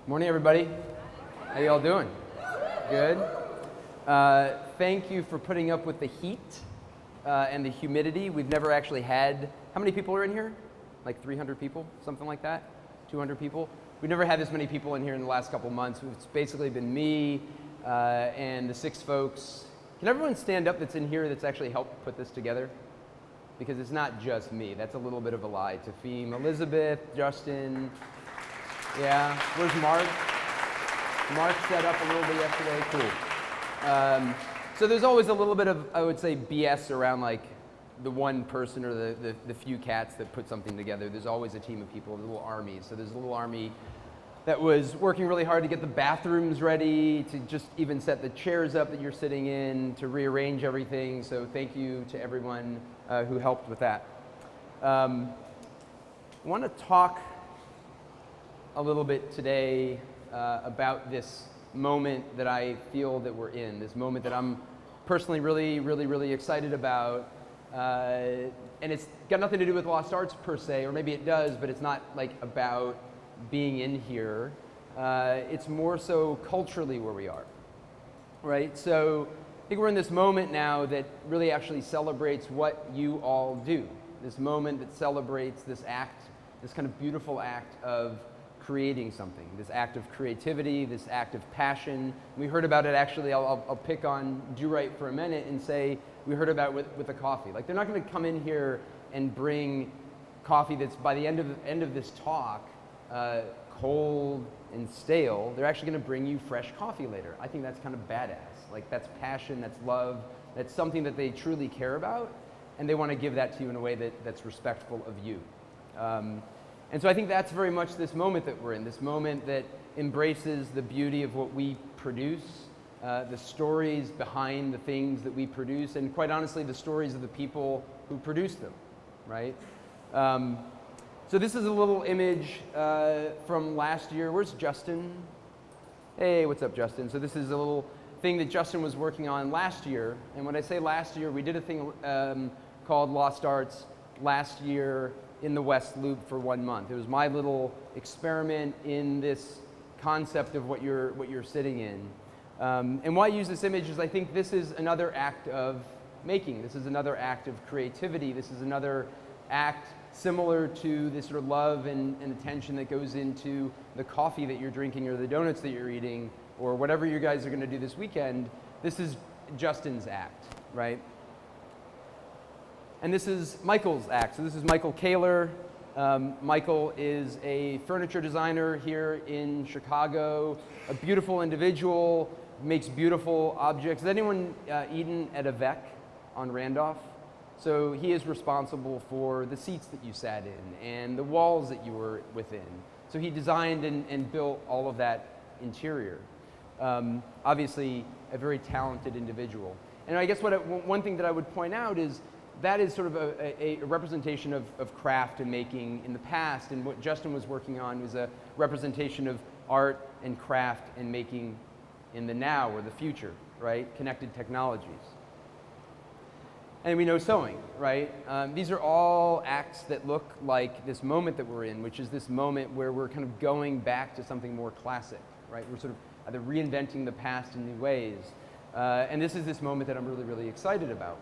Morning, everybody. How you all doing? Good. Thank you for putting up with the heat and the humidity. We've never actually had, how many people are in here? Like 300 people, something like that? 200 people? We've never had this many people in here in the last couple months. It's basically been me and the 6 folks. Can everyone stand up that's in here that's actually helped put this together? Because it's not just me. That's a little bit of a lie. Tafim, Elizabeth, Justin. Yeah, where's Mark? Mark set up a little bit yesterday, cool. So there's always a little bit of, I would say, BS around like the one person or the few cats that put something together. There's always a team of people, a little army. So there's a little army that was working really hard to get the bathrooms ready, to just even set the chairs up that you're sitting in, to rearrange everything. So thank you to everyone who helped with that. I want to talk a little bit today about this moment that I feel that we're in, this moment that I'm personally really excited about. And it's got nothing to do with Lost Arts per se, or maybe it does, but it's not like about being in here. It's more so culturally where we are, right? So I think we're in this moment now that really actually celebrates what you all do. This moment that celebrates this act, this kind of beautiful act of creating something, this act of creativity, this act of passion. We heard about it actually, I'll pick on Do Right for a minute and say, we heard about it with the coffee. Like they're not gonna come in here and bring coffee that's by the end of this talk, cold and stale. They're actually gonna bring you fresh coffee later. I think that's kind of badass. Like that's passion, that's love, that's something that they truly care about, and they wanna give that to you in a way that's respectful of you. And so I think that's very much this moment that we're in, this moment that embraces the beauty of what we produce, the stories behind the things that we produce, and quite honestly, the stories of the people who produce them, right? So this is a little image from last year. Where's Justin? Hey, what's up, Justin? So this is a little thing that Justin was working on last year. And when I say last year, we did a thing called Lost Arts last year in the West Loop for 1 month. It was my little experiment in this concept of what you're sitting in. And why I use this image is I think this is another act of making. This is another act of creativity. This is another act similar to this sort of love and attention that goes into the coffee that you're drinking or the donuts that you're eating or whatever you guys are gonna do this weekend. This is Justin's act, right? And this is Michael's act. So this is Michael Kaler. Michael is a furniture designer here in Chicago, a beautiful individual, makes beautiful objects. Has anyone eaten at Avec on Randolph? So he is responsible for the seats that you sat in and the walls that you were within. So he designed and built all of that interior. Obviously, a very talented individual. And I guess one thing that I would point out is that is sort of a representation of craft and making in the past, and what Justin was working on was a representation of art and craft and making in the now or the future, right? Connected technologies. And we know sewing, right? These are all acts that look like this moment that we're in, which is this moment where we're kind of going back to something more classic, right? We're sort of either reinventing the past in new ways. And this is this moment that I'm really excited about.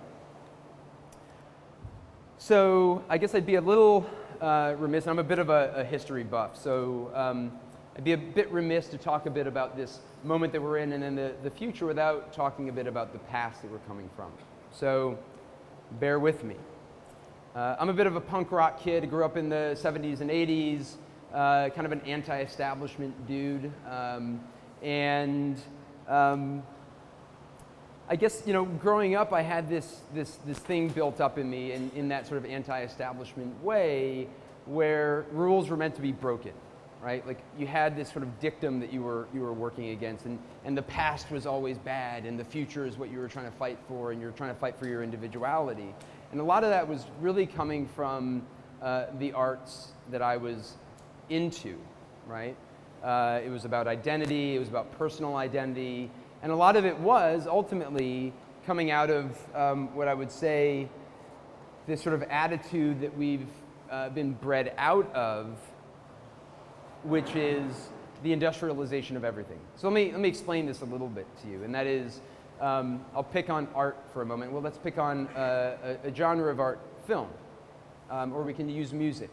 So I guess I'd be a little remiss. I'm a bit of a history buff, so I'd be a bit remiss to talk a bit about this moment that we're in and then the future without talking a bit about the past that we're coming from. So bear with me. I'm a bit of a punk rock kid. I grew up in the 70s and 80s, kind of an anti-establishment dude. I guess, you know, growing up, I had this thing built up in me in that sort of anti-establishment way where rules were meant to be broken, right? Like you had this sort of dictum that you were working against, and the past was always bad, and the future is what you were trying to fight for, and you're trying to fight for your individuality. And a lot of that was really coming from the arts that I was into, right? It was about identity, it was about personal identity, and a lot of it was ultimately coming out of what I would say this sort of attitude that we've been bred out of, which is the industrialization of everything. So let me explain this a little bit to you, and that is, I'll pick on art for a moment. Well, let's pick on a genre of art, film, or we can use music.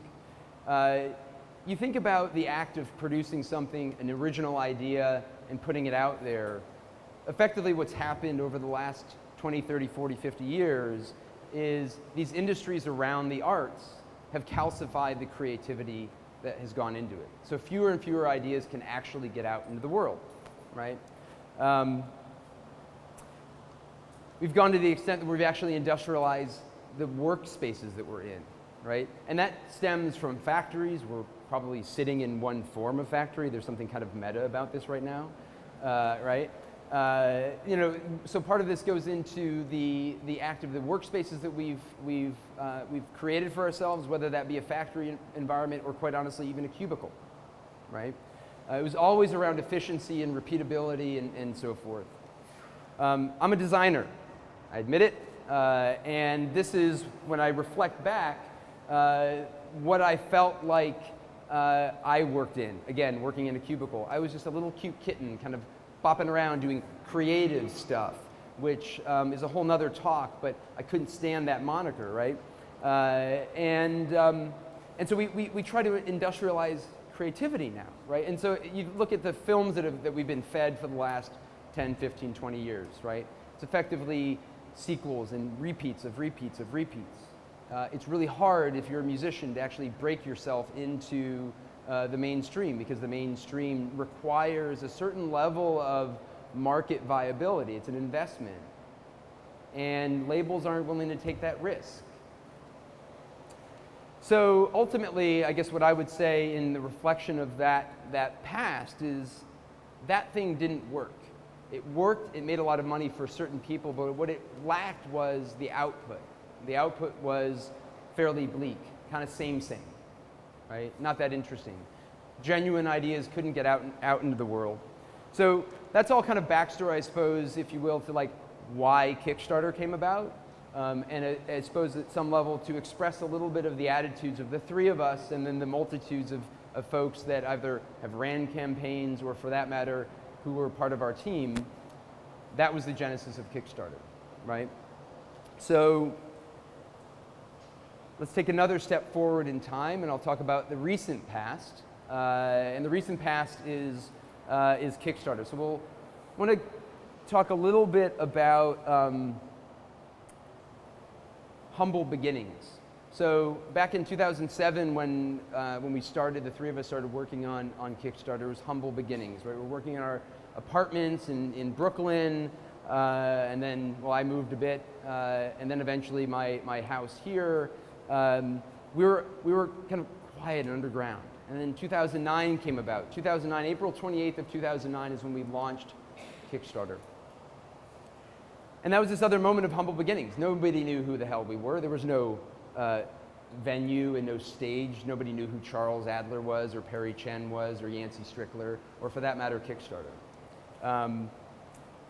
You think about the act of producing something, an original idea, and putting it out there. Effectively, what's happened over the last 20, 30, 40, 50 years is these industries around the arts have calcified the creativity that has gone into it. So fewer and fewer ideas can actually get out into the world, right? We've gone to the extent that we've actually industrialized the workspaces that we're in, right? And that stems from factories. We're probably sitting in one form of factory. There's something kind of meta about this right now, right? So part of this goes into the act of the workspaces that we've created for ourselves, whether that be a factory environment or, quite honestly, even a cubicle, right? It was always around efficiency and repeatability and so forth. I'm a designer, I admit it, and this is, when I reflect back, what I felt like I worked in. Again, working in a cubicle. I was just a little cute kitten, kind of bopping around doing creative stuff, which is a whole nother talk, but I couldn't stand that moniker, right? And so we try to industrialize creativity now, right? And so you look at the films that we've been fed for the last 10, 15, 20 years, right? It's effectively sequels and repeats of repeats of repeats. It's really hard if you're a musician to actually break yourself into the mainstream, because the mainstream requires a certain level of market viability. It's an investment, and labels aren't willing to take that risk. So ultimately, I guess what I would say in the reflection of that past is that thing didn't work. It worked, it made a lot of money for certain people, but what it lacked was the output. The output was fairly bleak, kind of same, right? Not that interesting. Genuine ideas couldn't get out into the world. So that's all kind of backstory, I suppose, if you will, to like why Kickstarter came about. And I suppose at some level to express a little bit of the attitudes of the three of us, and then the multitudes of folks that either have ran campaigns or, for that matter, who were part of our team. That was the genesis of Kickstarter, right? So let's take another step forward in time, and I'll talk about the recent past. And the recent past is Kickstarter. So we'll want to talk a little bit about humble beginnings. So back in 2007, when we started, the three of us started working on Kickstarter, it was humble beginnings, right? We're working in our apartments in Brooklyn, and then, well, I moved a bit, and then eventually my house here. We were kind of quiet and underground. And then 2009 came about. 2009, April 28th of 2009 is when we launched Kickstarter. And that was this other moment of humble beginnings. Nobody knew who the hell we were. There was no venue and no stage. Nobody knew who Charles Adler was, or Perry Chen was, or Yancey Strickler, or for that matter, Kickstarter.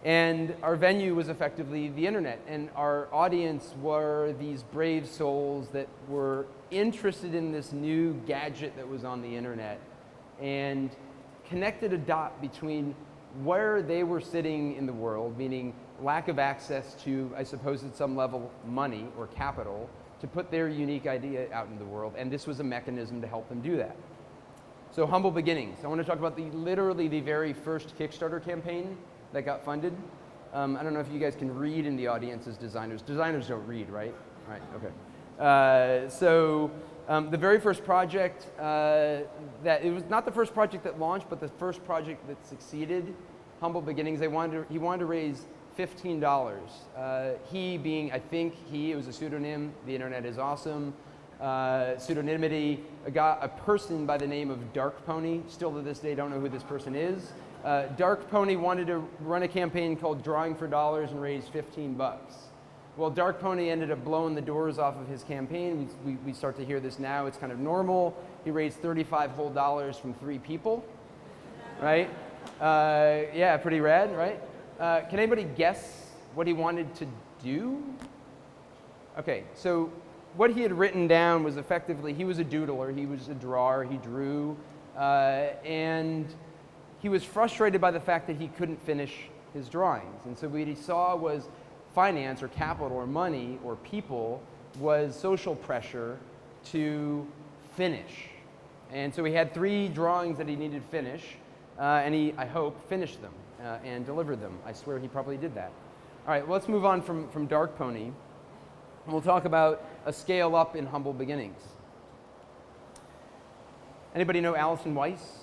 And our venue was effectively the internet, and our audience were these brave souls that were interested in this new gadget that was on the internet, and connected a dot between where they were sitting in the world, meaning lack of access to, I suppose at some level, money or capital to put their unique idea out into the world, and this was a mechanism to help them do that. So humble beginnings. I want to talk about literally the very first Kickstarter campaign that got funded. I don't know if you guys can read in the audience as designers. Designers don't read, right? Right, okay. So the very first project, it was not the first project that launched, but the first project that succeeded, Humble Beginnings, he wanted to raise $15. He being, I think it was a pseudonym, the internet is awesome. pseudonymity, a person by the name of Dark Pony. Still to this day, don't know who this person is. Dark Pony wanted to run a campaign called Drawing for Dollars and raise 15 bucks. Well, Dark Pony ended up blowing the doors off of his campaign. We start to hear this now. It's kind of normal. He raised $35 whole from 3 people, right? Yeah, pretty rad, right? Can anybody guess what he wanted to do? Okay, so what he had written down was effectively, he was a doodler, he was a drawer, he drew, and he was frustrated by the fact that he couldn't finish his drawings. And so what he saw was finance or capital or money or people was social pressure to finish. And so he had 3 drawings that he needed to finish, and he, I hope, finished them and delivered them. I swear he probably did that. All right, well, let's move on from Dark Pony. And we'll talk about a scale up in humble beginnings. Anybody know Alison Weiss?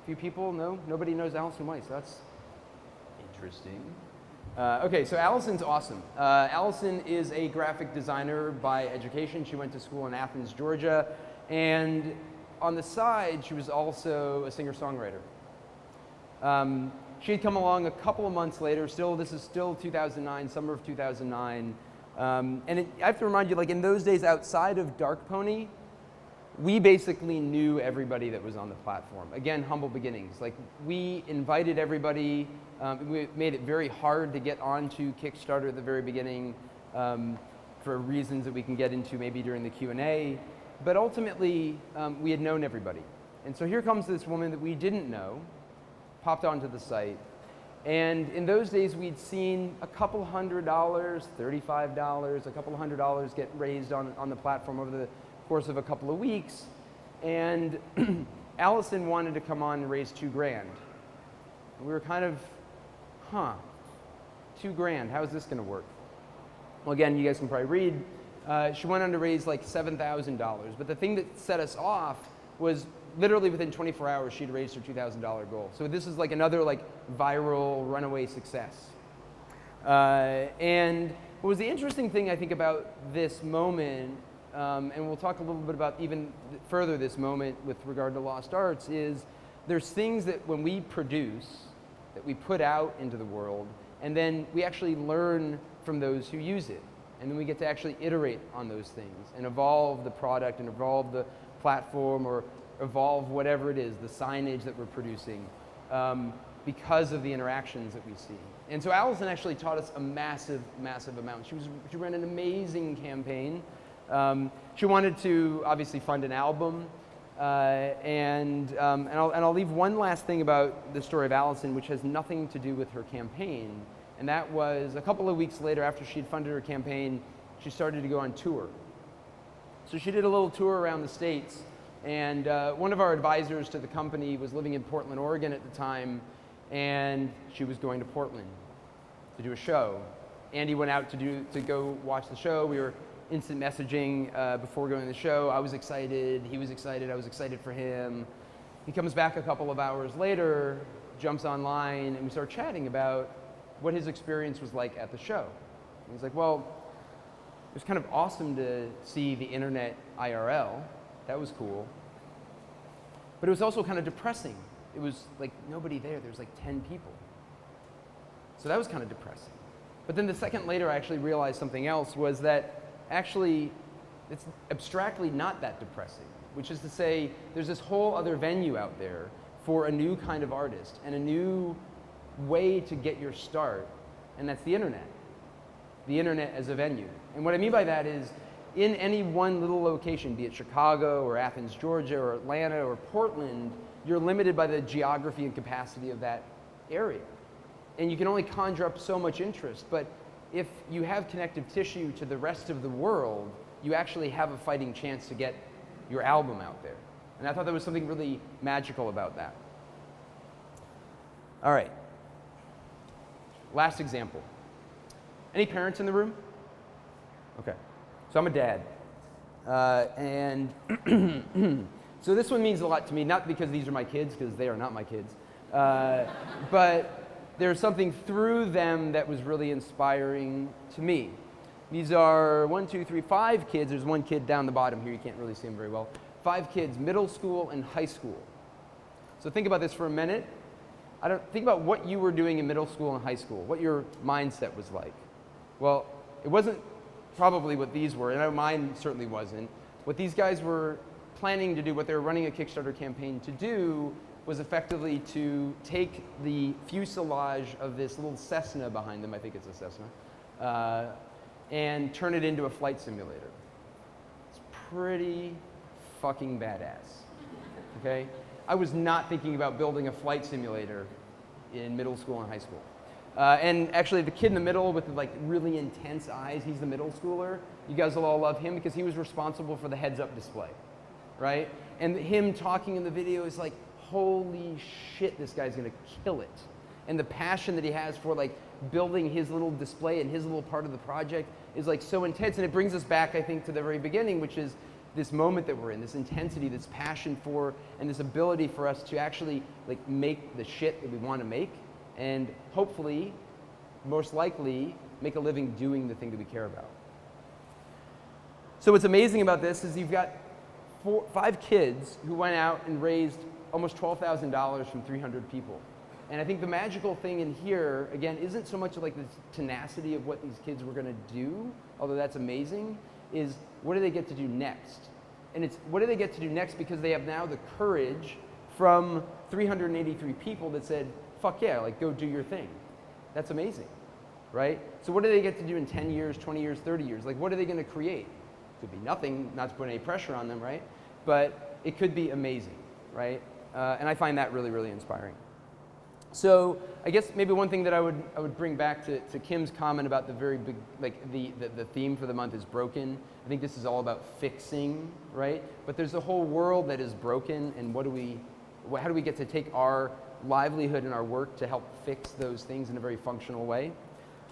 A few people? No? Nobody knows Alison Weiss. That's interesting. Okay, so Alison's awesome. Alison is a graphic designer by education. She went to school in Athens, Georgia. And on the side, she was also a singer-songwriter. She had come along a couple of months later. This is still 2009, summer of 2009. I have to remind you, like in those days outside of Dark Pony, we basically knew everybody that was on the platform. Again, humble beginnings. Like we invited everybody. We made it very hard to get onto Kickstarter at the very beginning for reasons that we can get into maybe during the Q&A. But ultimately, we had known everybody. And so here comes this woman that we didn't know, popped onto the site. And in those days, we'd seen a couple $100, $35, a couple $100 get raised on the platform over the course of a couple of weeks. And Alison wanted to come on and raise $2,000. We were kind of, $2,000, how is this gonna work? Well, again, you guys can probably read. She went on to raise like $7,000. But the thing that set us off was literally within 24 hours, she'd raised her $2,000 goal. So this is like another like viral runaway success. And what was the interesting thing I think about this moment, and we'll talk a little bit about even further this moment with regard to Lost Arts, is there's things that when we produce, that we put out into the world, and then we actually learn from those who use it. And then we get to actually iterate on those things and evolve the product and evolve the platform or evolve whatever it is, the signage that we're producing, because of the interactions that we see. And so Alison actually taught us a massive, massive amount. She ran an amazing campaign. She wanted to obviously fund an album, and I'll leave one last thing about the story of Alison, which has nothing to do with her campaign. And that was a couple of weeks later, after she'd funded her campaign, she started to go on tour. So she did a little tour around the States, and one of our advisors to the company was living in Portland, Oregon at the time, and she was going to Portland to do a show. Andy went out to go watch the show. We were instant messaging before going to the show. I was excited, he was excited, I was excited for him. He comes back a couple of hours later, jumps online, and we start chatting about what his experience was like at the show. And he's like, well, it was kind of awesome to see the internet IRL. That was cool. But it was also kind of depressing. It was like nobody there. There was like 10 people. So that was kind of depressing. But then the second later, I actually realized something else, was that actually it's abstractly not that depressing, which is to say there's this whole other venue out there for a new kind of artist and a new way to get your start, and that's the internet. The internet as a venue. And what I mean by that is, in any one little location, be it Chicago or Athens, Georgia, or Atlanta or Portland, you're limited by the geography and capacity of that area. And you can only conjure up so much interest, but if you have connective tissue to the rest of the world, you actually have a fighting chance to get your album out there. And I thought there was something really magical about that. All right. Last example. Any parents in the room? Okay. So I'm a dad. And so this one means a lot to me, not because these are my kids, because they are not my kids, but there's something through them that was really inspiring to me. These are 5 kids. There's one kid down the bottom here. You can't really see him very well. 5 kids, middle school and high school. So think about this for a minute. Think about what you were doing in middle school and high school, what your mindset was like. Well, it wasn't probably what these were, and mine certainly wasn't. What these guys were planning to do, what they were running a Kickstarter campaign to do, was effectively to take the fuselage of this little Cessna behind them, I think it's a Cessna, and turn it into a flight simulator. It's pretty fucking badass, okay? I was not thinking about building a flight simulator in middle school and high school. And actually the kid in the middle with the like really intense eyes, he's the middle schooler. You guys will all love him because he was responsible for the heads-up display, right? And him talking in the video is like, holy shit, this guy's gonna kill it. And the passion that he has for like building his little display and his little part of the project is like so intense. And it brings us back, I think, to the very beginning, which is this moment that we're in, this intensity, this passion for, and this ability for us to actually like make the shit that we want to make, and hopefully, most likely, make a living doing the thing that we care about. So what's amazing about this is you've got 5 kids who went out and raised almost $12,000 from 300 people. And I think the magical thing in here, again, isn't so much like the tenacity of what these kids were gonna do, although that's amazing, is what do they get to do next? And it's what do they get to do next because they have now the courage from 383 people that said, fuck yeah, like go do your thing. That's amazing, right? So what do they get to do in 10 years, 20 years, 30 years? Like what are they gonna create? Could be nothing, not to put any pressure on them, right? But it could be amazing, right? And I find that really, really inspiring. So I guess maybe one thing that I would bring back to Kim's comment about the very big, like the theme for the month is broken. I think this is all about fixing, right? But there's a whole world that is broken, and how do we get to take our livelihood and our work to help fix those things in a very functional way?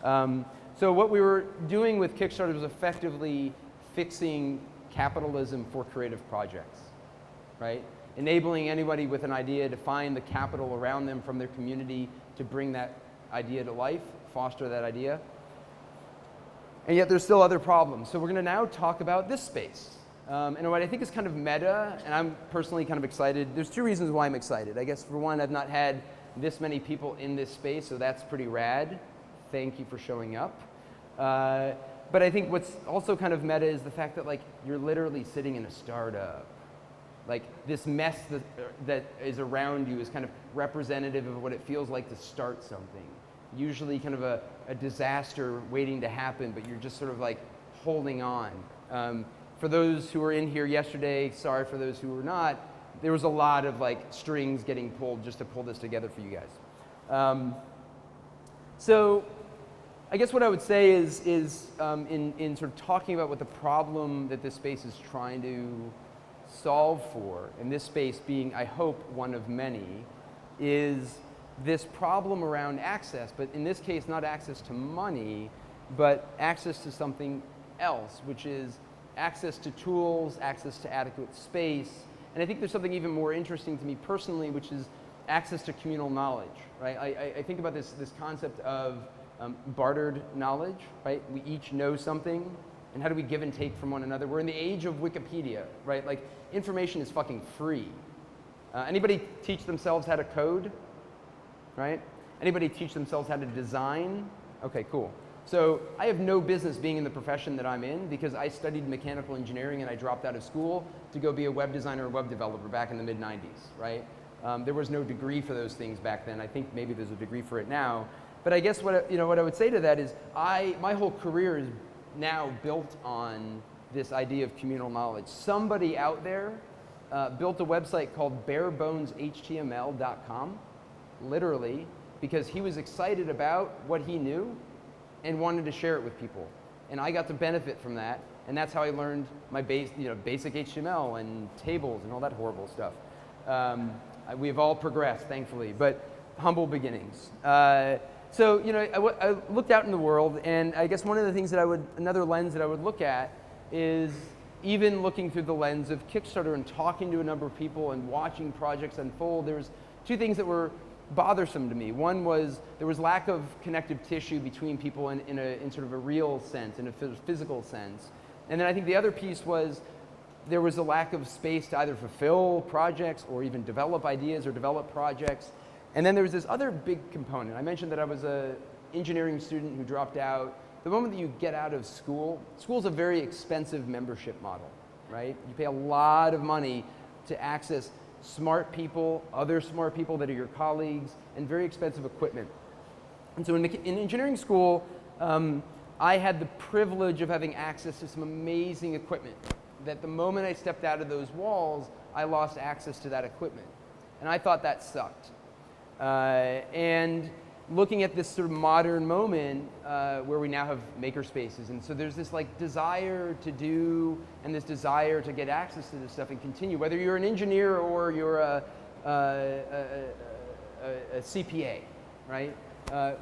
So what we were doing with Kickstarter was effectively fixing capitalism for creative projects, right? Enabling anybody with an idea to find the capital around them from their community to bring that idea to life, foster that idea. And yet there's still other problems. So we're gonna now talk about this space. And what I think is kind of meta, and I'm personally kind of excited. There's 2 reasons why I'm excited. I guess for one, I've not had this many people in this space, so that's pretty rad. Thank you for showing up. But I think what's also kind of meta is the fact that like you're literally sitting in a startup. Like this mess that is around you is kind of representative of what it feels like to start something. Usually kind of a disaster waiting to happen, but you're just sort of like holding on. For those who were in here yesterday, sorry for those who were not, there was a lot of like strings getting pulled just to pull this together for you guys. So I guess what I would say is in sort of talking about what the problem that this space is trying to solve for, and this space being, I hope, one of many, is this problem around access, but in this case, not access to money, but access to something else, which is access to tools, access to adequate space, and I think there's something even more interesting to me personally, which is access to communal knowledge, right? I think about this concept of bartered knowledge, right? We each know something, and how do we give and take from one another? We're in the age of Wikipedia, right? Like, information is fucking free. Anybody teach themselves how to code, right? Anybody teach themselves how to design? Okay, cool. So I have no business being in the profession that I'm in because I studied mechanical engineering and I dropped out of school to go be a web designer or web developer back in the mid-90s, right? There was no degree for those things back then. I think maybe there's a degree for it now. But I guess what I would say to that is my whole career is now built on this idea of communal knowledge. Somebody out there built a website called bareboneshtml.com, literally, because he was excited about what he knew and wanted to share it with people. And I got to benefit from that, and that's how I learned my basic HTML and tables and all that horrible stuff. We've all progressed, thankfully, but humble beginnings. So, I looked out in the world, and I guess one of the things another lens that I would look at is even looking through the lens of Kickstarter and talking to a number of people and watching projects unfold. There's 2 things that were bothersome to me. One was there was lack of connective tissue between people in sort of a real sense, in a physical sense. And then I think the other piece was there was a lack of space to either fulfill projects or even develop ideas or develop projects. And then there was this other big component. I mentioned that I was an engineering student who dropped out. The moment that you get out of school's a very expensive membership model, right? You pay a lot of money to access smart people, other smart people that are your colleagues, and very expensive equipment. And so in engineering school, I had the privilege of having access to some amazing equipment that the moment I stepped out of those walls, I lost access to that equipment. And I thought that sucked. And looking at this sort of modern moment where we now have maker spaces, and so there's this like desire to do and this desire to get access to this stuff and continue, whether you're an engineer or you're a CPA, right?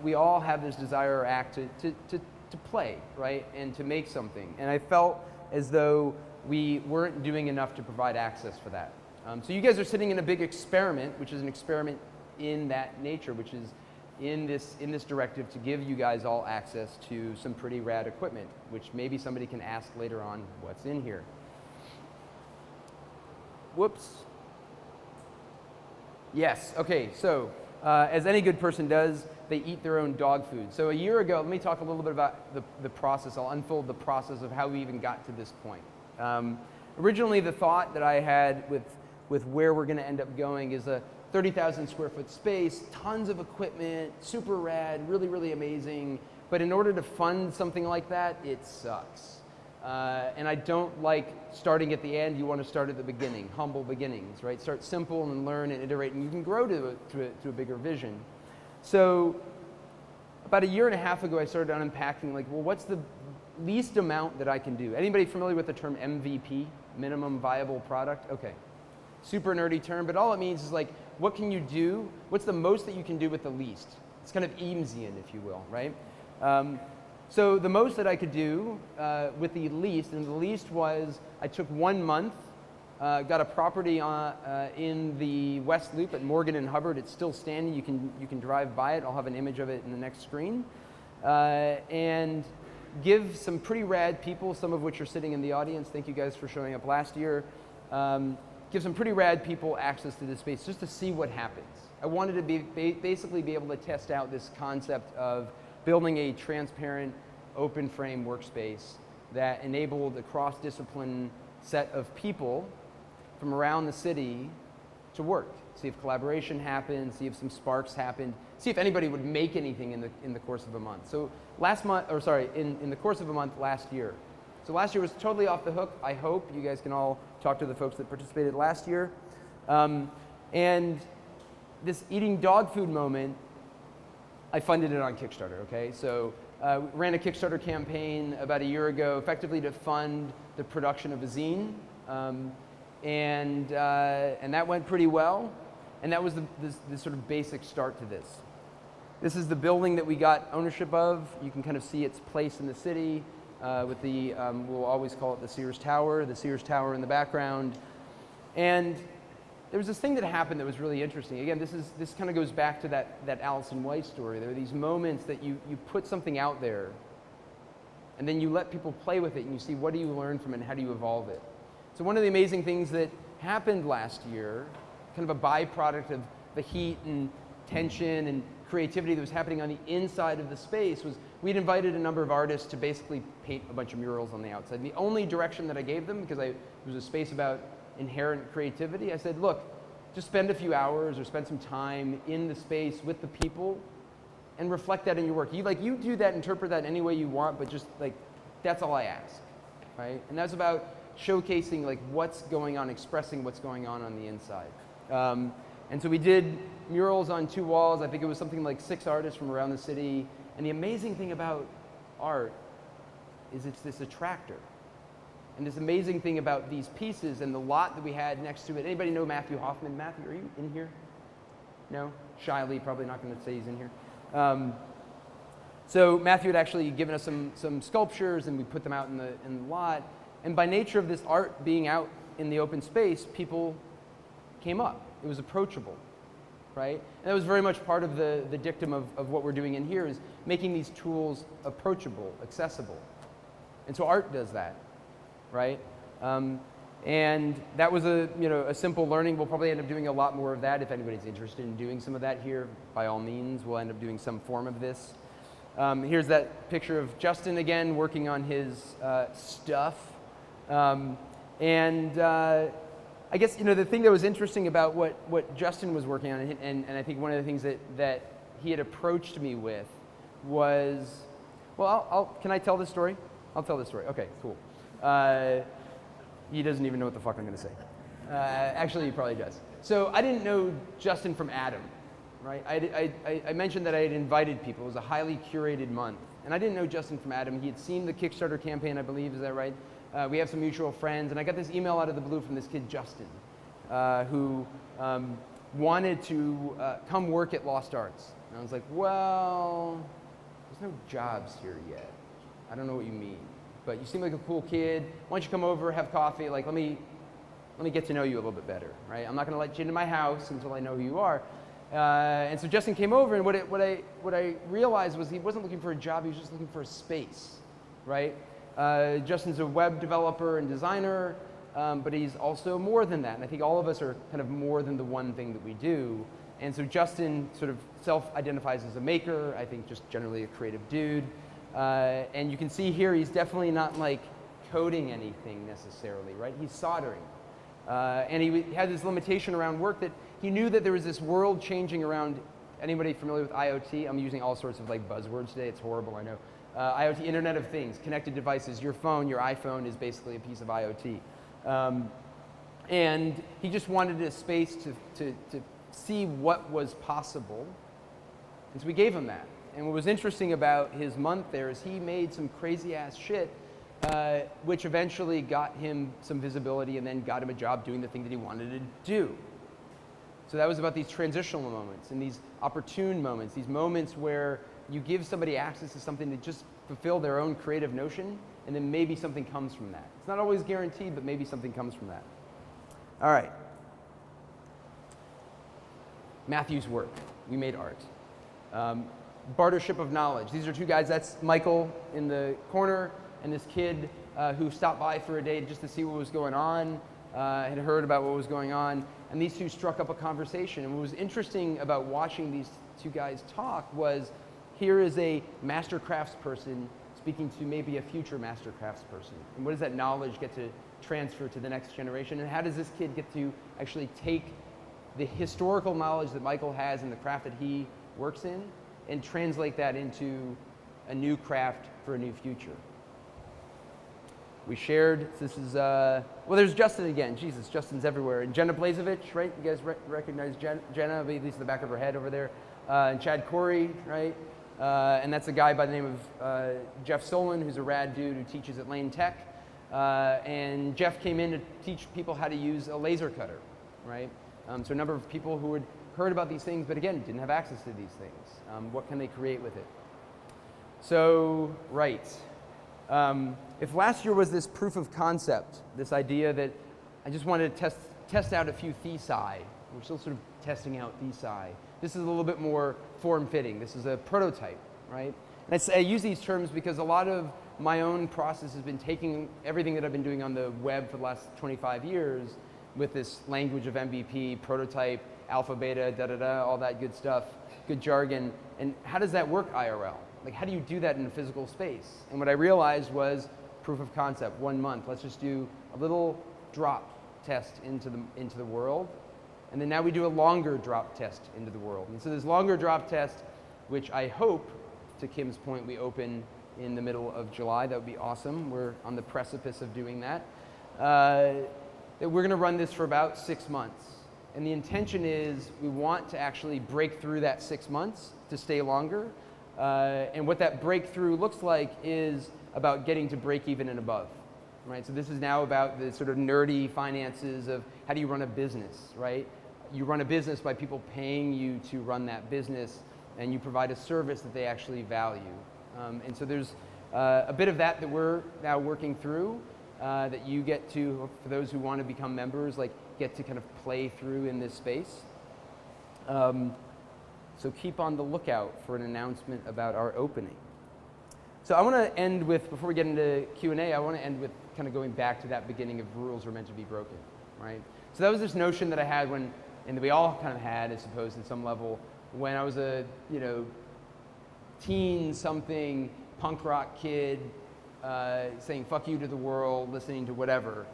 We all have this desire or act to play, right, and to make something. And I felt as though we weren't doing enough to provide access for that. So you guys are sitting in a big experiment, which is an experiment in that nature, which is in this directive to give you guys all access to some pretty rad equipment, which maybe somebody can ask later on what's in here. Whoops. Yes, okay, so as any good person does, they eat their own dog food. So a year ago, let me talk a little bit about the process. I'll unfold the process of how we even got to this point. Originally, the thought that I had with where we're going to end up going is a 30,000 square foot space, tons of equipment, super rad, really, really amazing. But in order to fund something like that, it sucks. And I don't like starting at the end. You want to start at the beginning, humble beginnings, right? Start simple and learn and iterate, and you can grow to a bigger vision. So about a year and a half ago, I started unpacking, like, well, what's the least amount that I can do? Anybody familiar with the term MVP, minimum viable product? Okay. Super nerdy term, but all it means is like, what can you do? What's the most that you can do with the least? It's kind of Eamesian, if you will, right? So the most that I could do with the least, and the least was I took 1 month, got a property in the West Loop at Morgan and Hubbard. It's still standing. You can drive by it. I'll have an image of it in the next screen. And give some pretty rad people, some of which are sitting in the audience. Thank you guys for showing up last year. Give some pretty rad people access to this space just to see what happens. I wanted to basically be able to test out this concept of building a transparent, open frame workspace that enabled a cross-discipline set of people from around the city to work. See if collaboration happened, see if some sparks happened, see if anybody would make anything in the course of a month. So in the course of a month last year. So last year was totally off the hook. I hope you guys can all talk to the folks that participated last year. And this eating dog food moment, I funded it on Kickstarter, okay? So we ran a Kickstarter campaign about a year ago, effectively to fund the production of a zine. And that went pretty well. And that was the sort of basic start to this. This is the building that we got ownership of. You can kind of see its place in the city with the, we'll always call it the Sears Tower in the background. And there was this thing that happened that was really interesting. Again, this kind of goes back to that Alison White story. There are these moments that you put something out there, and then you let people play with it, and you see what do you learn from it, and how do you evolve it. So one of the amazing things that happened last year, kind of a byproduct of the heat and tension and creativity that was happening on the inside of the space, was we'd invited a number of artists to basically paint a bunch of murals on the outside. And the only direction that I gave them, because it was a space about inherent creativity, I said, look, just spend a few hours or spend some time in the space with the people and reflect that in your work. You do that, interpret that any way you want, but just like, that's all I ask, right? And that's about showcasing like what's going on, expressing what's going on the inside. And so we did murals on 2 walls. I think it was something like 6 artists from around the city. And the amazing thing about art is it's this attractor. And this amazing thing about these pieces and the lot that we had next to it. Anybody know Matthew Hoffman? Matthew, are you in here? No? Shyly, probably not going to say he's in here. So Matthew had actually given us some sculptures, and we put them out in the lot. And by nature of this art being out in the open space, people came up. It was approachable. right? And that was very much part of the dictum of what we're doing in here is making these tools approachable, accessible. And so art does that, right? And that was a simple learning. We'll probably end up doing a lot more of that. If anybody's interested in doing some of that here, by all means, we'll end up doing some form of this. Here's that picture of Justin again, working on his stuff. I guess the thing that was interesting about what Justin was working on, and I think one of the things that he had approached me with was, well, can I tell this story? I'll tell this story. Okay, cool. He doesn't even know what the fuck I'm going to say. Actually, he probably does. So I didn't know Justin from Adam, right? I mentioned that I had invited people. It was a highly curated month. And I didn't know Justin from Adam. He had seen the Kickstarter campaign, I believe. Is that right? We have some mutual friends. And I got this email out of the blue from this kid, Justin, who wanted to come work at Lost Arts. And I was like, well, there's no jobs here yet. I don't know what you mean. But you seem like a cool kid. Why don't you come over, have coffee? Like, let me get to know you a little bit better, right? I'm not going to let you into my house until I know who you are. And so Justin came over, and what I realized was he wasn't looking for a job. He was just looking for a space, right? Justin's a web developer and designer, but he's also more than that. And I think all of us are kind of more than the one thing that we do. And so Justin sort of self-identifies as a maker. I think just generally a creative dude. And you can see here, he's definitely not like coding anything necessarily, right? He's soldering. And he had this limitation around work that he knew that there was this world changing around. Anybody familiar with IoT? I'm using all sorts of like buzzwords today. It's horrible, I know. IoT, Internet of Things, connected devices. Your phone, your iPhone is basically a piece of IoT. And he just wanted a space to see what was possible. And so we gave him that. And what was interesting about his month there is he made some crazy ass shit, which eventually got him some visibility and then got him a job doing the thing that he wanted to do. So that was about these transitional moments and these opportune moments, these moments where you give somebody access to something to just fulfill their own creative notion, and then maybe something comes from that. It's not always guaranteed, but maybe something comes from that. All right. Matthew's work. We made art. Bartership of knowledge. These are two guys. That's Michael in the corner and this kid who stopped by for a day just to see what was going on, had heard about what was going on, and these two struck up a conversation. And what was interesting about watching these two guys talk was here is a master crafts person speaking to maybe a future master crafts person. And what does that knowledge get to transfer to the next generation? And how does this kid get to actually take the historical knowledge that Michael has in the craft that he works in and translate that into a new craft for a new future? We shared, this is, well, there's Justin again. Jesus, Justin's everywhere. And Jenna Blazevich, right? You guys recognize Jenna, at least the back of her head over there. And Chad Corey, right? And that's a guy by the name of Jeff Solon, who's a rad dude who teaches at Lane Tech. And Jeff came in to teach people how to use a laser cutter, right? So a number of people who had heard about these things, but again, didn't have access to these things. What can they create with it? So, right. If last year was this proof of concept, this idea that I just wanted to test out a few thesi, we're still sort of testing out thesi. This is a little bit more form-fitting. This is a prototype, right? And I use these terms because a lot of my own process has been taking everything that I've been doing on the web for the last 25 years with this language of MVP, prototype, alpha, beta, da-da-da, all that good stuff, good jargon. And how does that work IRL? Like, how do you do that in a physical space? And what I realized was proof of concept, 1 month. Let's just do a little drop test into the world. And then now we do a longer drop test into the world. And so this longer drop test, which I hope, to Kim's point, we open in the middle of July. That would be awesome. We're on the precipice of doing that. That we're going to run this for about 6 months. And the intention is we want to actually break through that 6 months to stay longer. And what that breakthrough looks like is about getting to break even and above, right? So this is now about the sort of nerdy finances of how do you run a business, right? You run a business by people paying you to run that business, and you provide a service that they actually value. And so there's a bit of that we're now working through that you get to, for those who want to become members, like get to kind of play through in this space. So keep on the lookout for an announcement about our opening. So I want to end with, before we get into Q&A, I want to end with kind of going back to that beginning of rules are meant to be broken, right? So that was this notion that I had when, and that we all kind of had, I suppose, at some level, when I was a, teen something, punk rock kid, saying fuck you to the world, listening to whatever.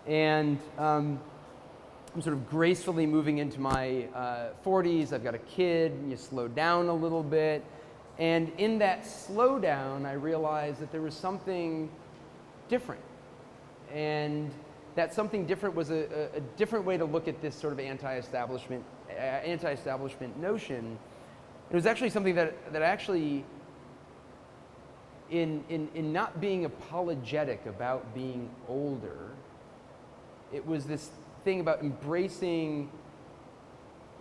And I'm sort of gracefully moving into my 40s, I've got a kid, and you slow down a little bit. And in that slowdown, I realized that there was something different. And that something different was a different way to look at this sort of anti-establishment notion. It was actually something that actually, in not being apologetic about being older, it was this thing about embracing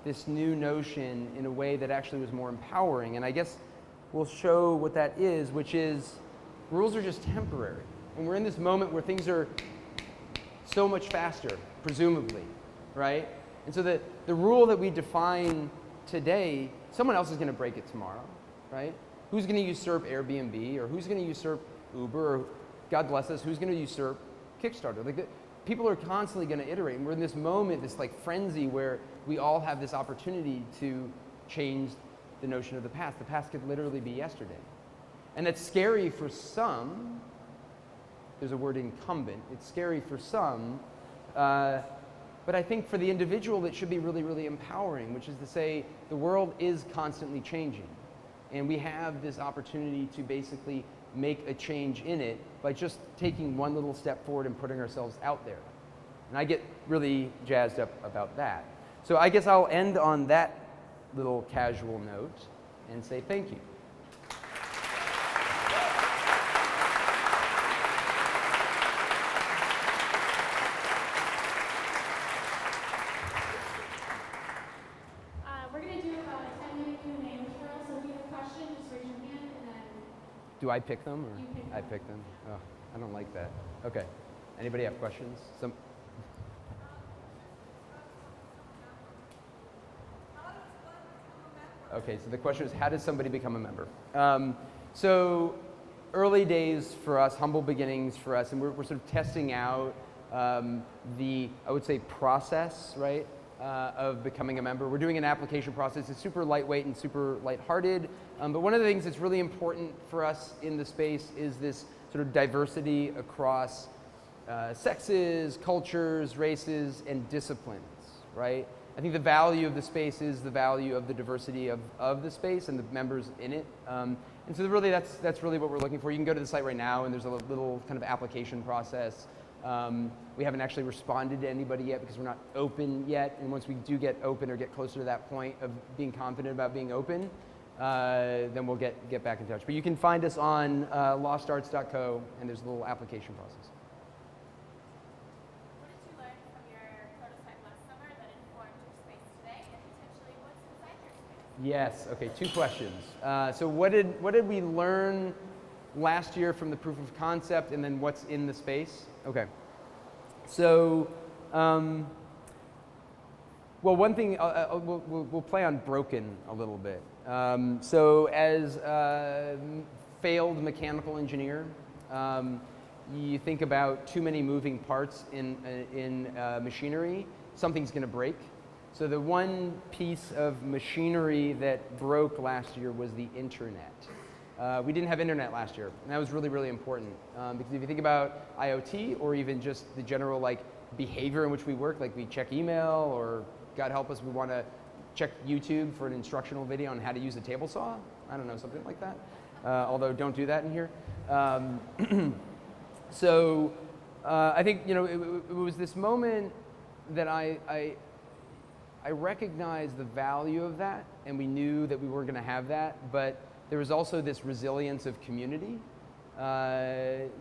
this new notion in a way that actually was more empowering. And I guess we'll show what that is, which is rules are just temporary. And we're in this moment where things are so much faster, presumably, right? And so the rule that we define today, someone else is going to break it tomorrow, right? Who's going to usurp Airbnb, or who's going to usurp Uber, or God bless us, who's going to usurp Kickstarter? Like people are constantly going to iterate, and we're in this moment, this like frenzy where we all have this opportunity to change the notion of the past. The past could literally be yesterday. And that's scary for some. There's a word incumbent. It's scary for some. But I think for the individual, it should be really, really empowering, which is to say the world is constantly changing. And we have this opportunity to basically make a change in it by just taking one little step forward and putting ourselves out there. And I get really jazzed up about that. So I guess I'll end on that little casual note and say thank you. We're going to do about a 10-minute Q&A with Cheryl, so if you have a question, just raise your hand and then... Do I pick them, or you pick them. I pick them? Oh, I don't like that. Okay. Anybody have questions? Okay, so the question is, how does somebody become a member? So early days for us, humble beginnings for us, and we're sort of testing out the, I would say, process, right, of becoming a member. We're doing an application process. It's super lightweight and super lighthearted, but one of the things that's really important for us in the space is this sort of diversity across sexes, cultures, races, and disciplines, right? I think the value of the space is the value of the diversity of the space and the members in it. And so really that's really what we're looking for. You can go to the site right now and there's a little kind of application process. We haven't actually responded to anybody yet because we're not open yet. And once we do get open or get closer to that point of being confident about being open, then we'll get back in touch. But you can find us on lostarts.co and there's a little application process. Yes, okay, two questions. So what did we learn last year from the proof of concept, and then what's in the space? Okay. So, well, one thing, we'll play on broken a little bit. So as a failed mechanical engineer, you think about too many moving parts in machinery, something's gonna break. So the one piece of machinery that broke last year was the internet. We didn't have internet last year, and that was really, really important. Because if you think about IoT or even just the general behavior in which we work, like we check email, or God help us, we want to check YouTube for an instructional video on how to use a table saw. I don't know, something like that. Although don't do that in here. So I think it was this moment that I recognized the value of that, and we knew that we were going to have that, but there was also this resilience of community,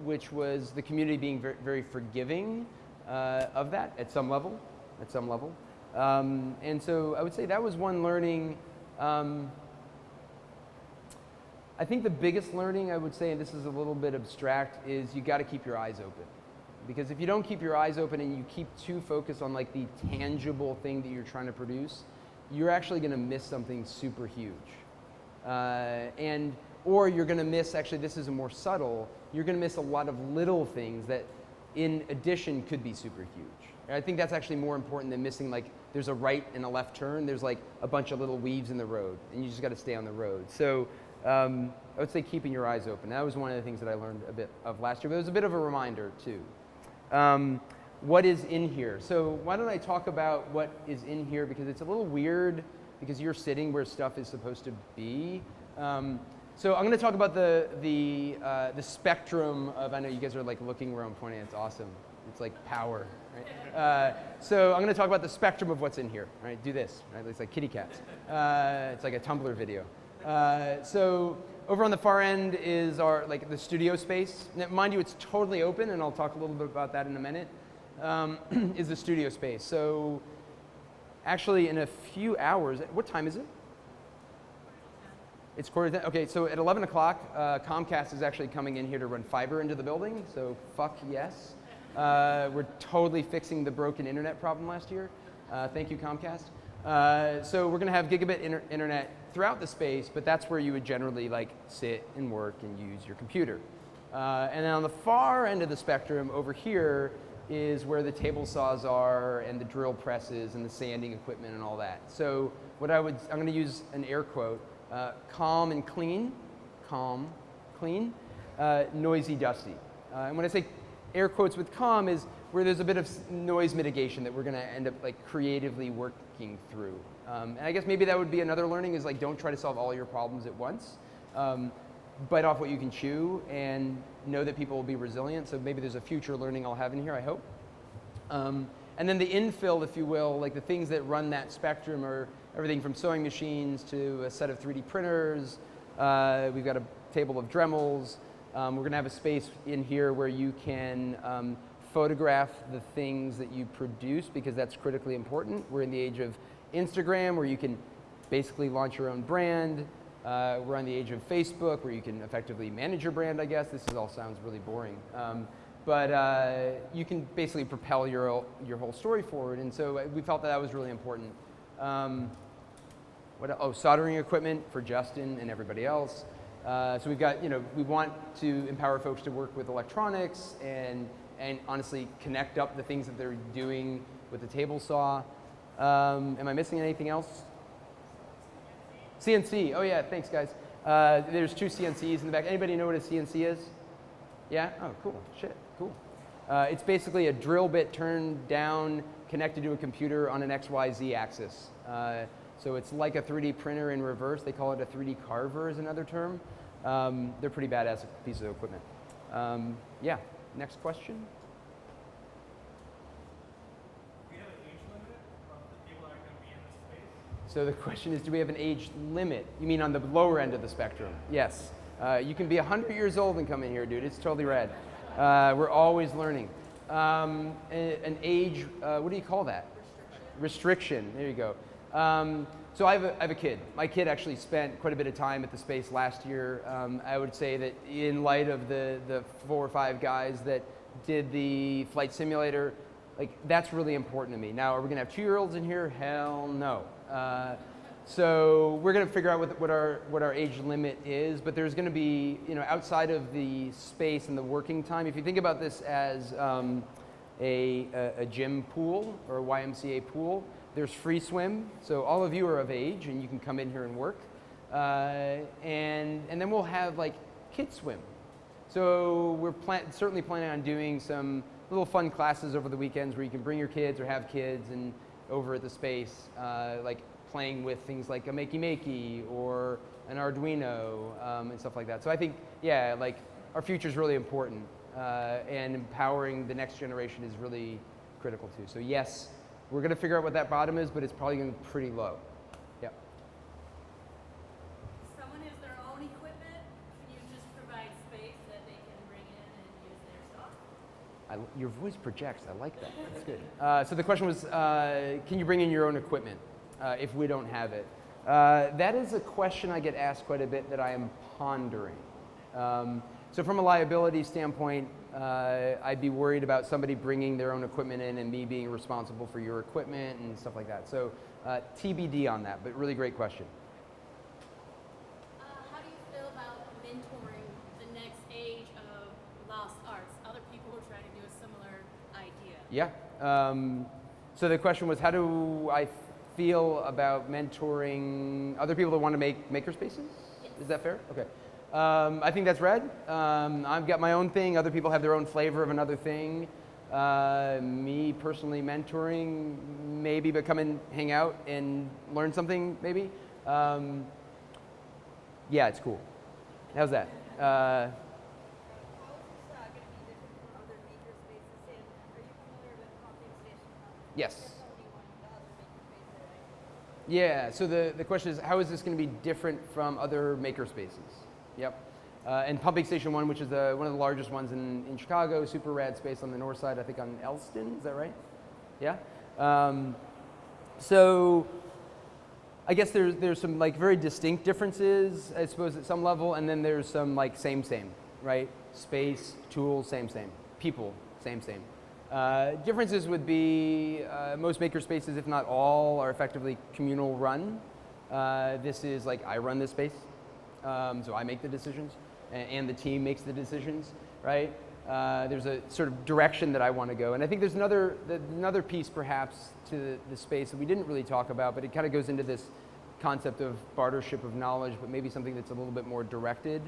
which was the community being very, very forgiving of that at some level. And so I would say that was one learning. I think the biggest learning, I would say, and this is a little bit abstract, is you got to keep your eyes open. Because if you don't keep your eyes open and you keep too focused on the tangible thing that you're trying to produce, you're actually going to miss something super huge. Or you're going to miss, actually this is a more subtle, you're going to miss a lot of little things that in addition could be super huge. And I think that's actually more important than missing, like, there's a right and a left turn, there's like a bunch of little weaves in the road, and you just got to stay on the road. So I would say keeping your eyes open. That was one of the things that I learned a bit of last year, but it was a bit of a reminder too. What is in here? So why don't I talk about what is in here, because it's a little weird because you're sitting where stuff is supposed to be. So I'm going to talk about the spectrum of, I know you guys are like looking where I'm pointing, it's awesome. It's like power, right? So I'm going to talk about the spectrum of what's in here, right? Do this, right? It's like kitty cats. It's like a Tumblr video. So over on the far end is our, like, the studio space. Now, mind you, it's totally open, and I'll talk a little bit about that in a minute, is the studio space. So actually in a few hours, what time is it? It's 10:15. Okay, so at 11 o'clock, Comcast is actually coming in here to run fiber into the building, so fuck yes. We're totally fixing the broken internet problem last year. Thank you, Comcast. So we're gonna have gigabit internet throughout the space, but that's where you would generally like sit and work and use your computer. And then on the far end of the spectrum over here is where the table saws are and the drill presses and the sanding equipment and all that. So I'm gonna use an air quote, calm and clean, noisy, dusty. And when I say air quotes with calm is where there's a bit of noise mitigation that we're gonna end up like creatively working through. And I guess maybe that would be another learning is like don't try to solve all your problems at once. Bite off what you can chew and know that people will be resilient. So maybe there's a future learning I'll have in here, I hope. And then the infill, if you will, like the things that run that spectrum are everything from sewing machines to a set of 3D printers. We've got a table of Dremels. We're gonna have a space in here where you can photograph the things that you produce because that's critically important. We're in the age of Instagram where you can basically launch your own brand. We're on the age of Facebook where you can effectively manage your brand, I guess. This all sounds really boring. But you can basically propel your whole story forward. And so we felt that was really important. Soldering equipment for Justin and everybody else. So we've got, we want to empower folks to work with electronics and honestly connect up the things that they're doing with the table saw. Am I missing anything else? CNC, oh yeah, thanks guys. There's 2 CNCs in the back. Anybody know what a CNC is? Yeah, oh cool, shit, cool. It's basically a drill bit turned down, connected to a computer on an XYZ axis. So it's like a 3D printer in reverse. They call it a 3D carver is another term. They're pretty badass pieces of equipment. Yeah, next question. Do we have an age limit of the people that are going to be in this space? So the question is, do we have an age limit? You mean on the lower end of the spectrum? Yes. You can be 100 years old and come in here, dude. It's totally rad. We're always learning. An age, what do you call that? Restriction. There you go. So I have a kid. My kid actually spent quite a bit of time at the space last year. I would say that in light of the 4 or 5 guys that did the flight simulator, like that's really important to me. Now, are we gonna have 2-year-olds in here? Hell no. So we're gonna figure out what our age limit is, but there's gonna be, outside of the space and the working time, if you think about this as a gym pool or a YMCA pool, there's free swim, so all of you are of age and you can come in here and work. And then we'll have like kids swim. So we're certainly planning on doing some little fun classes over the weekends where you can bring your kids or have kids and over at the space, like playing with things like a Makey or an Arduino and stuff like that. So I think, yeah, like our future is really important and empowering the next generation is really critical too. So yes, we're gonna figure out what that bottom is, but it's probably gonna be pretty low. Yeah. If someone has their own equipment, can you just provide space that they can bring in and use their stuff? Your voice projects, I like that, that's good. So the question was, can you bring in your own equipment if we don't have it? That is a question I get asked quite a bit that I am pondering. So from a liability standpoint, I'd be worried about somebody bringing their own equipment in and me being responsible for your equipment and stuff like that. So TBD on that, but really great question. How do you feel about mentoring the next age of lost arts? Other people who are trying to do a similar idea. Yeah. So the question was, how do I feel about mentoring other people that want to make makerspaces? Yes. Is that fair? Okay. I think that's red. I've got my own thing. Other people have their own flavor of another thing. Me personally mentoring, maybe, but come and hang out and learn something, maybe. Yeah, it's cool. How's that? How is this going to be different from other makerspaces? And are you familiar with Pumping Station? Yes. That's only one of the other makerspaces, right? Yeah, so the question is, how is this going to be different from other makerspaces? Yep. And Pumping Station 1, which is one of the largest ones in Chicago, super rad space on the north side, I think on Elston, is that right? Yeah? So I guess there's some like very distinct differences, I suppose, at some level, and then there's some like same, right? Space, tools, same. People, same. Differences would be most makerspaces, if not all, are effectively communal run. This is like I run this space, so I make the decisions, and the team makes the decisions, right? There's a sort of direction that I want to go, and I think there's another piece perhaps to the space that we didn't really talk about, but it kind of goes into this concept of bartership of knowledge, but maybe something that's a little bit more directed.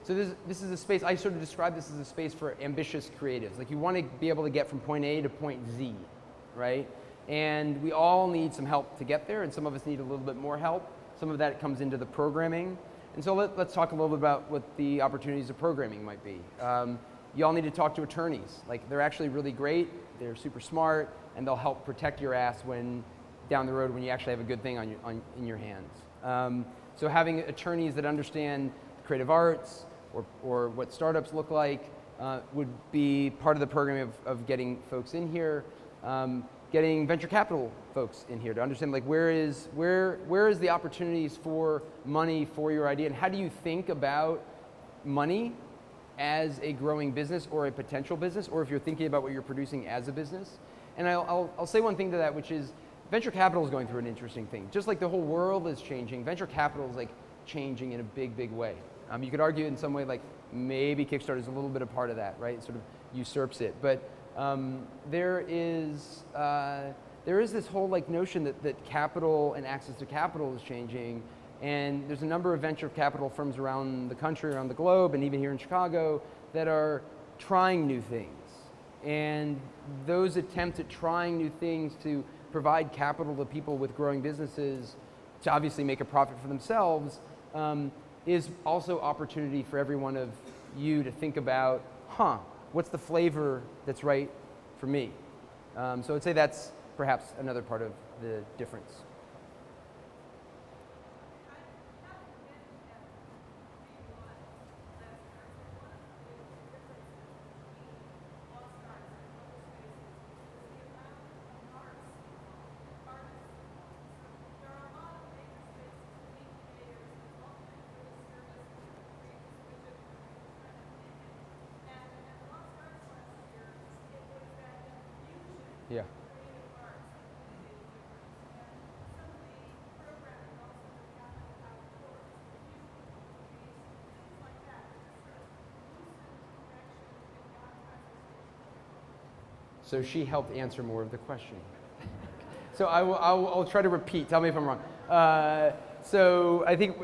So this is a space, I sort of describe this as a space for ambitious creatives. Like you want to be able to get from point A to point Z, right? And we all need some help to get there, and some of us need a little bit more help. Some of that comes into the programming. And so let's talk a little bit about what the opportunities of programming might be. You all need to talk to attorneys. Like they're actually really great, they're super smart, and they'll help protect your ass when down the road when you actually have a good thing in your hands. So having attorneys that understand creative arts or what startups look like would be part of the program of getting folks in here. Getting venture capital folks in here to understand like where is the opportunities for money for your idea, and how do you think about money as a growing business or a potential business, or if you're thinking about what you're producing as a business. And I'll say one thing to that, which is venture capital is going through an interesting thing. Just like the whole world is changing, venture capital is like changing in a big way. You could argue in some way like maybe Kickstarter is a little bit a part of that, right? It sort of usurps it, but there is this whole like notion that capital and access to capital is changing, and there's a number of venture capital firms around the country, around the globe, and even here in Chicago that are trying new things. And those attempts at trying new things to provide capital to people with growing businesses to obviously make a profit for themselves is also opportunity for every one of you to think about, what's the flavor that's right for me? So I'd say that's perhaps another part of the difference. Yeah. So she helped answer more of the question. So I'll try to repeat. Tell me if I'm wrong. So I think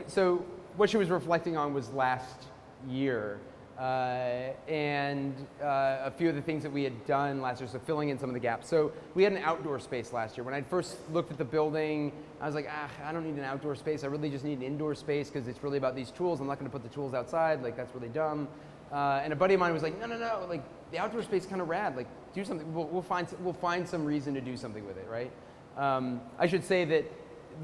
what she was reflecting on was last year. And a few of the things that we had done last year, so filling in some of the gaps. So we had an outdoor space last year. When I first looked at the building, I was like, I don't need an outdoor space. I really just need an indoor space because it's really about these tools. I'm not going to put the tools outside. Like, that's really dumb. And a buddy of mine was like, no. Like, the outdoor space is kind of rad. Like, do something. We'll find some reason to do something with it, right? I should say that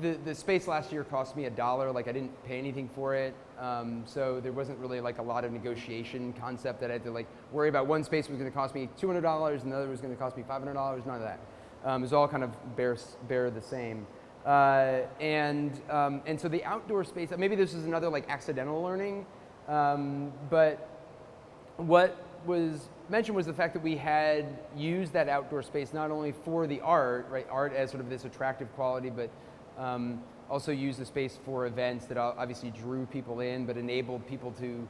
the space last year cost me $1. Like, I didn't pay anything for it. So there wasn't really like a lot of negotiation concept that I had to like worry about. One space was going to cost me $200, and the other was going to cost me $500. None of that. It was all kind of bear the same. And so the outdoor space, maybe this is another like accidental learning. But what was mentioned was the fact that we had used that outdoor space not only for the art, right, art as sort of this attractive quality, but also used the space for events that obviously drew people in, but enabled people to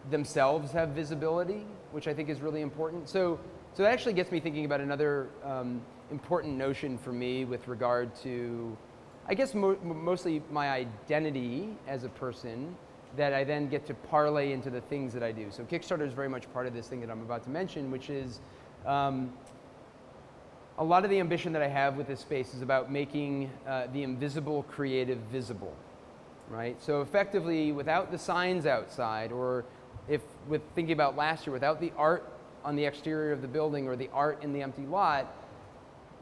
themselves have visibility, which I think is really important. So that actually gets me thinking about another important notion for me with regard to, I guess, mostly my identity as a person that I then get to parlay into the things that I do. So Kickstarter is very much part of this thing that I'm about to mention, which is a lot of the ambition that I have with this space is about making the invisible creative visible, right? So effectively, without the signs outside, or if with thinking about last year, without the art on the exterior of the building or the art in the empty lot,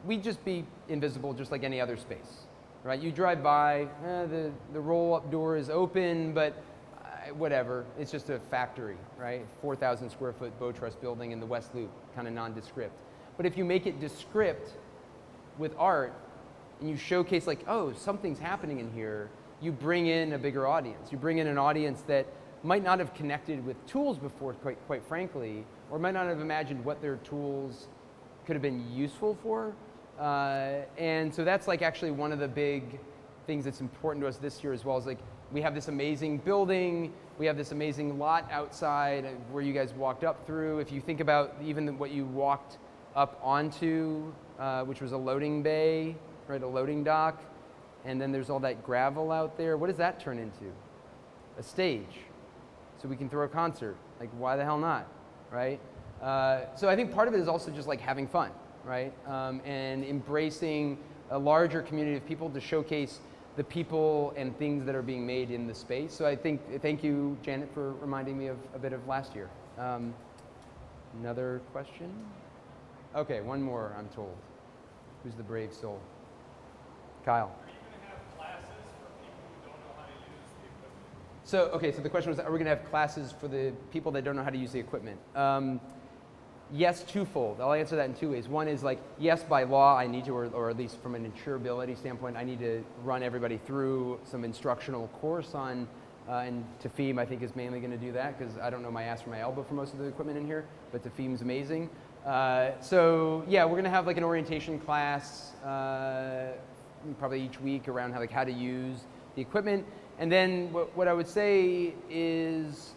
we'd just be invisible just like any other space, right? You drive by, the roll-up door is open, but whatever, it's just a factory, right? 4,000 square foot Bow Trust building in the West Loop, kind of nondescript. But if you make it descript with art and you showcase like, oh, something's happening in here, you bring in a bigger audience. You bring in an audience that might not have connected with tools before, quite frankly, or might not have imagined what their tools could have been useful for. And so that's like actually one of the big things that's important to us this year as well, is like we have this amazing building, we have this amazing lot outside where you guys walked up through. If you think about even what you walked up onto, which was a loading bay, right, a loading dock, and then there's all that gravel out there. What does that turn into? A stage. So we can throw a concert. Like, why the hell not, right? So I think part of it is also just like having fun, right? And embracing a larger community of people to showcase the people and things that are being made in the space. So I think, thank you, Janet, for reminding me of a bit of last year. Another question? Okay, one more, I'm told. Who's the brave soul? Kyle. Are you going to have classes for people who don't know how to use the equipment? So, okay, so the question was, are we going to have classes for the people that don't know how to use the equipment? Yes, twofold. I'll answer that in two ways. One is like, yes, by law, I need to, or at least from an insurability standpoint, I need to run everybody through some instructional course on, and Tafim, I think, is mainly going to do that, because I don't know my ass from my elbow for most of the equipment in here, but Tafim's amazing. So yeah, we're going to have like an orientation class, probably each week around how to use the equipment. And then what I would say is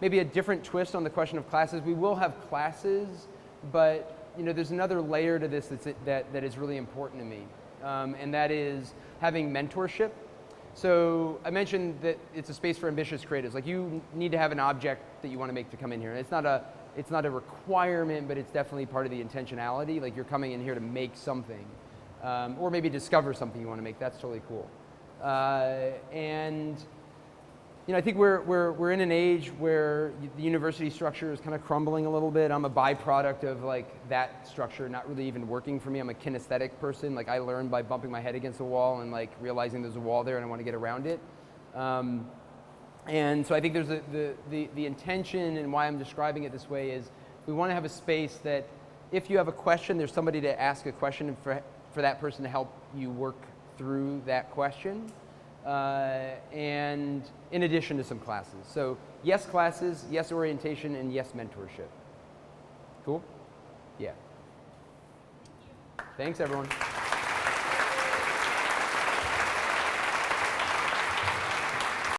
maybe a different twist on the question of classes. We will have classes, but there's another layer to this that is really important to me, and that is having mentorship. So I mentioned that it's a space for ambitious creatives. Like, you need to have an object that you want to make to come in here. And it's not a requirement, but it's definitely part of the intentionality. Like, you're coming in here to make something, or maybe discover something you want to make. That's totally cool. And I think we're in an age where the university structure is kind of crumbling a little bit. I'm a byproduct of like that structure not really even working for me. I'm a kinesthetic person. Like, I learn by bumping my head against a wall and like realizing there's a wall there and I want to get around it. And so I think there's the intention, and why I'm describing it this way is we want to have a space that if you have a question, there's somebody to ask a question, and for that person to help you work through that question. And in addition to some classes. So yes, classes, yes, orientation, and yes, mentorship. Cool? Yeah. Thanks, everyone.